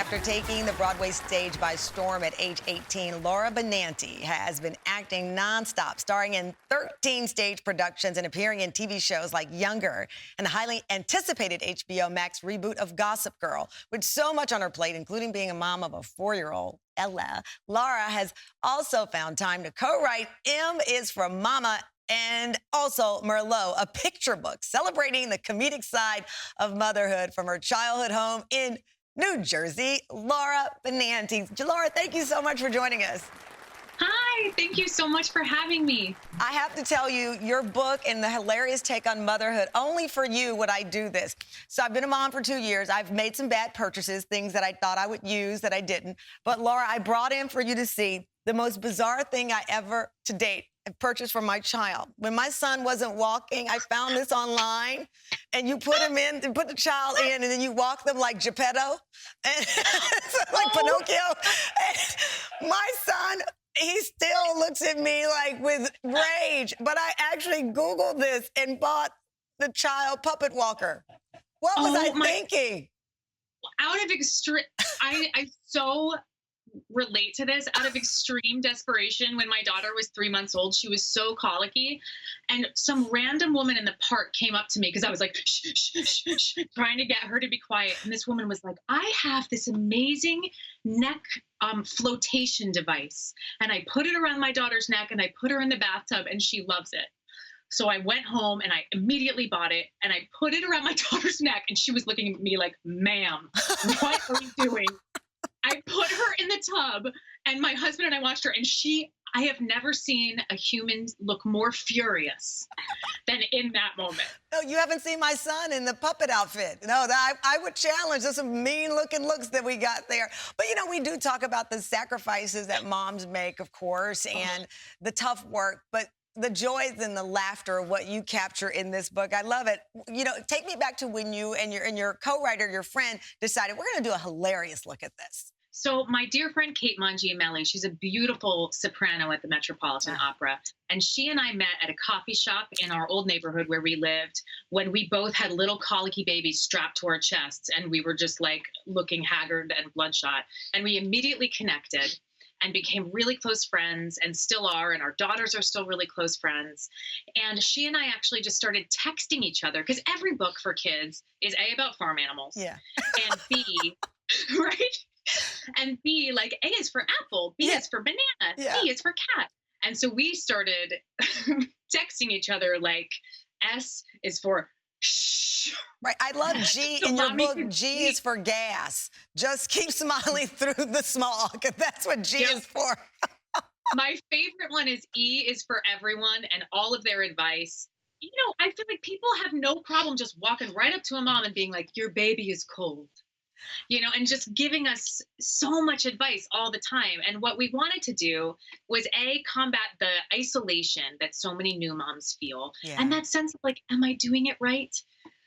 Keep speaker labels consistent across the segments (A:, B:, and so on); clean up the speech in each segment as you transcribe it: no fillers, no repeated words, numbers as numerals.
A: After taking the Broadway stage by storm at age 18, Laura Benanti has been acting nonstop, starring in 13 stage productions and appearing in TV shows like Younger and the highly anticipated HBO Max reboot of Gossip Girl. With so much on her plate, including being a mom of a 4-year-old, Ella, Laura has also found time to co-write M is for Mama and also Merlot, a picture book celebrating the comedic side of motherhood from her childhood home in New Jersey. Laura Benanti. Laura, thank you so much for joining us.
B: Hi, thank you so much for having me.
A: I have to tell you, your book and the hilarious take on motherhood, only for you would I do this. So I've been a mom for 2 years. I've made some bad purchases, things that I thought I would use that I didn't. But Laura, I brought in for you to see the most bizarre thing I ever to date purchased for my child. When my son wasn't walking, I found this online, and you put him in, and put the child in, and then you walk them like Geppetto, and like Pinocchio. And my son, he still looks at me like with rage, but I actually Googled this and bought the child puppet walker. What was I thinking?
B: Out of extreme, I so relate to this. Out of extreme desperation, when my daughter was 3 months old, she was so colicky, and some random woman in the park came up to me because I was like, shh, shh, shh, shh, trying to get her to be quiet. And this woman was like, I have this amazing neck flotation device, and I put it around my daughter's neck, and I put her in the bathtub, and she loves it. So I went home and I immediately bought it, and I put it around my daughter's neck, and she was looking at me like, ma'am, what are you doing? I put her in the tub, and my husband and I watched her, and I have never seen a human look more furious than in that moment.
A: No, you haven't seen my son in the puppet outfit. No, I would challenge. There's some mean-looking looks that we got there. But, you know, we do talk about the sacrifices that moms make, of course, and the tough work. But the joys and the laughter of what you capture in this book, I love it. You know, take me back to when you and your co-writer, your friend, decided we're going to do a hilarious look at this.
B: So my dear friend Kate Mangiamelli, she's a beautiful soprano at the Metropolitan Opera, and she and I met at a coffee shop in our old neighborhood where we lived when we both had little colicky babies strapped to our chests, and we were just like looking haggard and bloodshot, and we immediately connected and became really close friends, and still are, and our daughters are still really close friends. And she and I actually just started texting each other, because every book for kids is A, about farm animals, and B, right? And B, like, A is for apple, B is for banana, C is for cat. And so we started texting each other like, S is for shh.
A: Right. I love G in your book. G is for gas. Just keep smiling through the small, because that's what G is for.
B: My favorite one is E is for everyone, and all of their advice. You know, I feel like people have no problem just walking right up to a mom and being like, your baby is cold. You know, and just giving us so much advice all the time. And what we wanted to do was A, combat the isolation that so many new moms feel. And that sense of like, am I doing it right?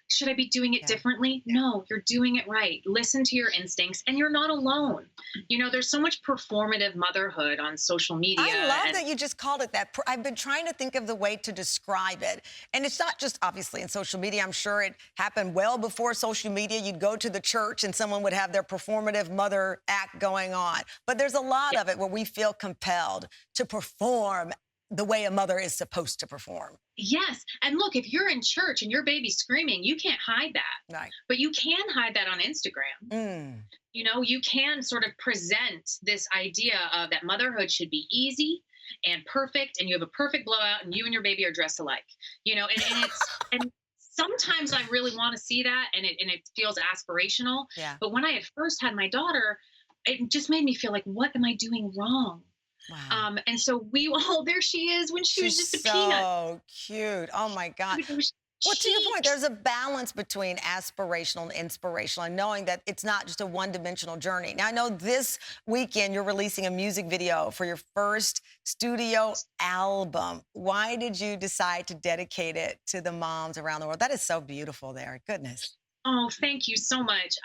B: Should I be doing it differently? No, you're doing it right. Listen to your instincts, and you're not alone. You know, there's so much performative motherhood on social media.
A: I love that you just called it that. I've been trying to think of the way to describe it. And it's not just obviously in social media. I'm sure it happened well before social media. You'd go to the church and someone would have their performative mother act going on. But there's a lot of it where we feel compelled to perform the way a mother is supposed to perform.
B: Yes. And look, if you're in church and your baby's screaming, you can't hide that.
A: Right.
B: But you can hide that on Instagram. You know, you can sort of present this idea of that motherhood should be easy and perfect, and you have a perfect blowout, and you and your baby are dressed alike. You know, and it's and sometimes I really want to see that, and it feels aspirational. But when I had first had my daughter, it just made me feel like, what am I doing wrong?
A: Wow.
B: And so there she is when she's just a peanut.
A: So cute. Oh my God. Well, to your point, there's a balance between aspirational and inspirational, and knowing that it's not just a one-dimensional journey. Now, I know this weekend you're releasing a music video for your first studio album. Why did you decide to dedicate it to the moms around the world? That is so beautiful there. Goodness.
B: Oh, thank you so much.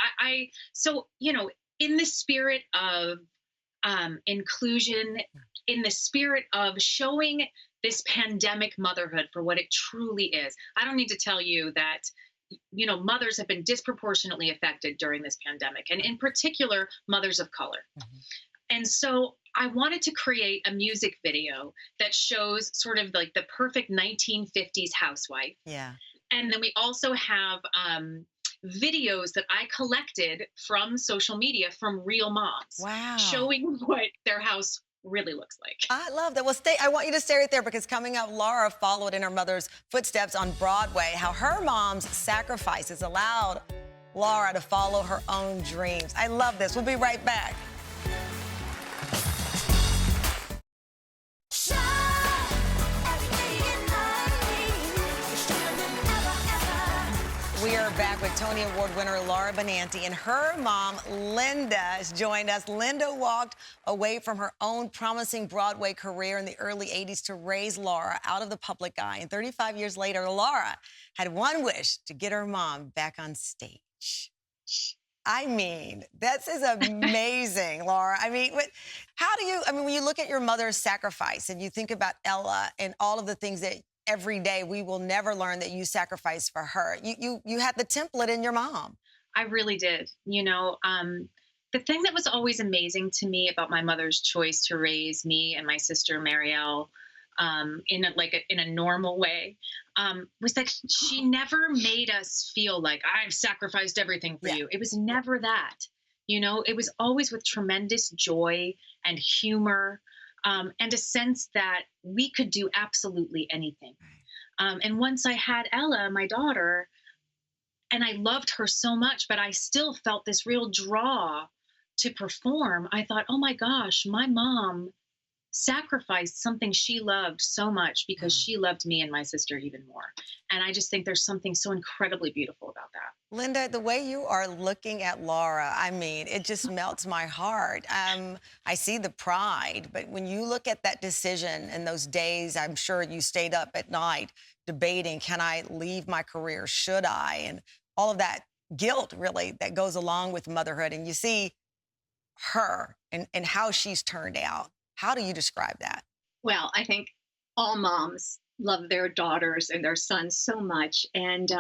B: So, you know, in the spirit of inclusion, in the spirit of showing this pandemic motherhood for what it truly is. I don't need to tell you that mothers have been disproportionately affected during this pandemic, and in particular, mothers of color.
A: Mhm.
B: And so I wanted to create a music video that shows sort of like the perfect 1950s housewife.
A: Yeah.
B: And then we also have videos that I collected from social media from real moms,
A: Wow.
B: showing what their house really looks like.
A: I love that. Well, I want you to stay right there, because coming up, Laura followed in her mother's footsteps on Broadway, how her mom's sacrifices allowed Laura to follow her own dreams. I love this. We'll be right back. We are back with Tony Award-winner Laura Benanti, and her mom, Linda, has joined us. Linda walked away from her own promising Broadway career in the early 80s to raise Laura out of the public eye. And 35 years later, Laura had one wish: to get her mom back on stage. I mean, this is amazing, Laura. I mean, when you look at your mother's sacrifice and you think about Ella and all of the things that every day we will never learn that you sacrificed for her, you had the template in your mom.
B: I really did. The thing that was always amazing to me about my mother's choice to raise me and my sister Marielle in a normal way was that she never made us feel like I've sacrificed everything for you. It was never that. It was always with tremendous joy and humor, and a sense that we could do absolutely anything. And once I had Ella, my daughter, and I loved her so much, but I still felt this real draw to perform, I thought, oh my gosh, my mom sacrificed something she loved so much because she loved me and my sister even more. And I just think there's something so incredibly beautiful about that.
A: Linda, the way you are looking at Laura, I mean, it just melts my heart. I see the pride, but when you look at that decision and those days, I'm sure you stayed up at night debating, can I leave my career? Should I? And all of that guilt, really, that goes along with motherhood. And you see her and how she's turned out. How do you describe that?
C: Well, I think all moms love their daughters and their sons so much. And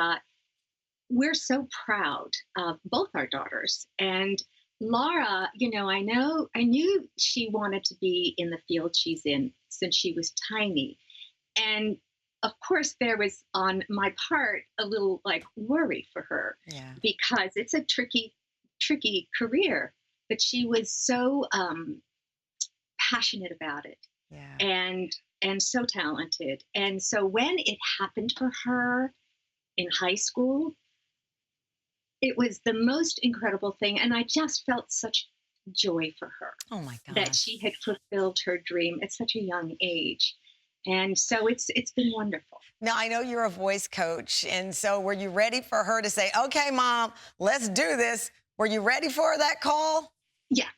C: we're so proud of both our daughters. And Laura, I knew she wanted to be in the field she's in since she was tiny. And of course, there was on my part a little worry for her, because it's a tricky career. But she was so passionate about it, and so talented. And so when it happened for her in high school, it was the most incredible thing. And I just felt such joy for her.
A: Oh my God.
C: That she had fulfilled her dream at such a young age. And so it's been wonderful.
A: Now, I know you're a voice coach. And so were you ready for her to say, okay, Mom, let's do this? Were you ready for that call?
C: Yeah.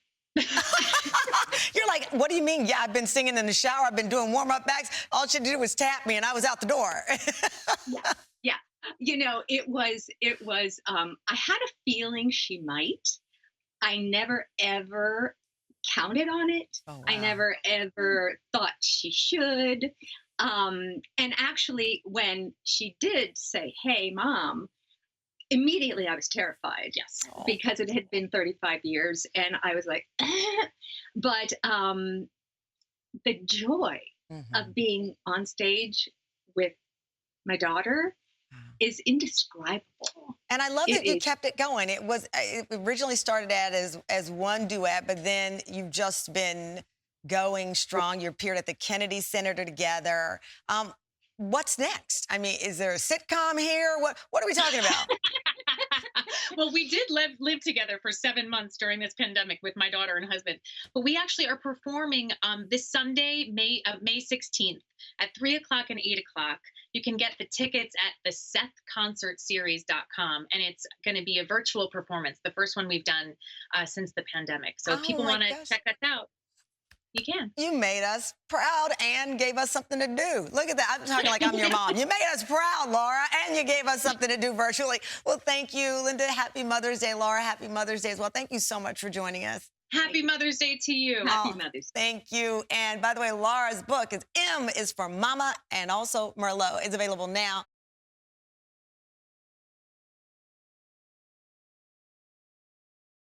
A: You're like, what do you mean? Yeah, I've been singing in the shower. I've been doing warm-up acts. All she did was tap me and I was out the door.
C: Yeah. It was, I had a feeling she might. I never, ever counted on it.
A: Oh, wow.
C: I never, ever thought she should. And actually, when she did say, hey, Mom, immediately I was terrified.
B: Yes.
C: Because it had been 35 years and I was like, but the joy of being on stage with my daughter is indescribable.
A: And I love that you kept it going. It originally started out as one duet, but then you've just been going strong. You appeared at the Kennedy Center together. What's next? I mean, is there a sitcom here? What are we talking about?
B: Well, we did live together for 7 months during this pandemic with my daughter and husband. But we actually are performing this Sunday, May 16th at 3 o'clock and 8 o'clock. You can get the tickets at thesethconcertseries.com, and it's going to be a virtual performance, the first one we've done since the pandemic. So if people want to check that out, you can.
A: You made us proud and gave us something to do. Look at that. I'm talking like I'm your mom. You made us proud, Laura, and you gave us something to do virtually. Well, thank you, Linda. Happy Mother's Day. Laura, happy Mother's Day as well. Thank you so much for joining us.
B: Happy Mother's Day to you.
C: Happy Mother's Day.
A: Thank you. And by the way, Laura's book is M is for Mama, and also Merlot is available now.